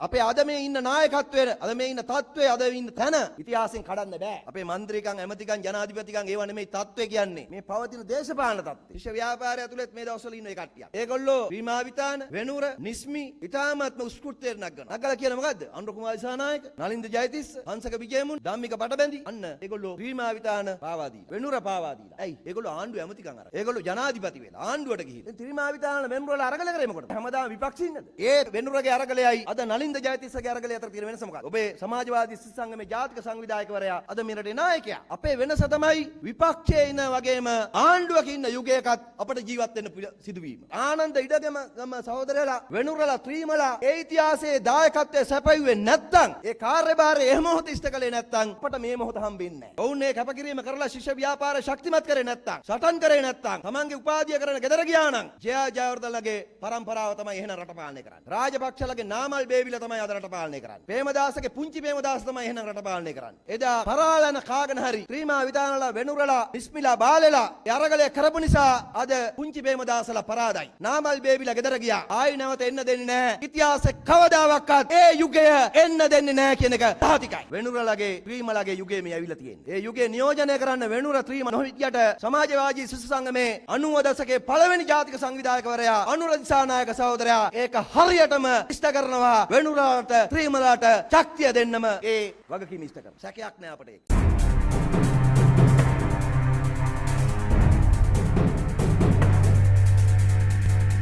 අපේ අද මේ ඉන්න නායකත්වයේ අද මේ ඉන්න තත්ත්වයේ අද ඉන්න තැන ඉතිහාසයෙන් කඩන්න බෑ. අපේ മന്ത്രിකම් ඇමතිකම් ජනාධිපතිකම් ඒව නෙමෙයි තත්ත්වය කියන්නේ. මේ පවතින දේශපාලන තත්ත්වය. විශ්ව ව්‍යාපාරය ඇතුළත් මේ දවස්වල ඉන්න ඒ කට්ටිය. ඒගොල්ලෝ විමාවිතාන වෙනුර නිස්මි ඉතාමත්ම උස්කෘතයෙන් නගනවා. නගලා කියන මොකද්ද? අනුර කුමාර දිසානායක, නලින්ද ජයතිස්ස, හංසක විජේමුන්, ධම්මික පටබැඳි අන්න ඒගොල්ලෝ විමාවිතාන පාවා දීලා. වෙනුර පාවා දීලා. ඇයි? ඒගොල්ලෝ ආණ්ඩුවේ ඇමතිකම් අරන්. ඒගොල්ලෝ ජනාධිපති වෙලා ආණ්ඩුවට ගිහින්. විමාවිතාන වෙනුරල අරගල කරේ මොකටද? හැමදාම විපක්ෂින්නද? ඒ වෙනුරගේ අරගලයයි අද නලින්ද ජයතිස්සගේ අරගලය අතර තියෙන වෙනස මොකක්ද? ඔබේ සමාජවාදී සිත් සංගමේ ජාතික සංවිධායකවරයා අද මේ රටේ නායකයා. අපේ වෙනස තමයි විපක්ෂයේ ඉන්න වගේම ආණ්ඩුවක ඉන්න යුගයකත් අපිට ජීවත් වෙන්න සිදුවීම. ආනන්ද ඉඩගම සහෝදරයලා වෙනුරලා ත්‍රීමලා ඒ ඉතිහාසයේ දායකත්වයේ සැපයුවේ නැත්තම් ඒ කාර්යභාරය එහෙම මොහොත ඉෂ්ට කළේ නැත්තම් අපට මේ මොහොත හම්බෙන්නේ නැහැ. ඔවුන් මේ කැපකිරීම කරලා ශිෂ්‍ය ව්‍යාපාරය ශක්තිමත් කරේ නැත්තම් සටන් කරේ නැත්තම් තමන්ගේ උපාධිය කරන ගෙදර ගියා නම් ජයවර්ධනගේ පරම්පරාව තමයි එහෙනම් රට පාලනය කරන්නේ. රාජපක්ෂලගේ නාමල් බේවිල තමයි අද රට පාලනය කරන්නේ. ප්‍රේමදාසගේ පුංචි ප්‍රේමදාස තමයි එහෙනම් රට පාලනය කරන්නේ. එදා පරාලන කාගෙන හරි ත්‍රීමා විතානලා වෙනුරලා ඉස්මිලා බාලෙලා අරගලය කරපු නිසා අද පුංචි ප්‍රේමදාසලා පරාදයි. නාමල් බේවිල ගෙදර ගියා. ආයි නැවත එන්න දෙන්නේ නැහැ. ඉතිහාසෙ කවදාවත් ඒ යුගය එන්න දෙන්නේ නැහැ කියන එක සාතිකයි. වෙනුරලගේ ත්‍රීමලාගේ යුගයේ මේ ඇවිල්ලා තියෙන්නේ. ඒ යුගයේ නියෝජනය කරන්න වෙනුර ත්‍රීම නොහිටියට සමාජවාදී සිසු සංගමේ 90 දශකයේ පළවෙනි ජාතික සංවිධායකවරයා අනුර දිසානායක සහෝදරයා ඒක හරියටම ඉෂ්ට කරනවා. වෙනුරලට ත්‍රීමලාට ශක්තිය දෙන්නම ඒ වගකීම ඉෂ්ට කරනවා. සැකයක් නෑ අපට ඒක.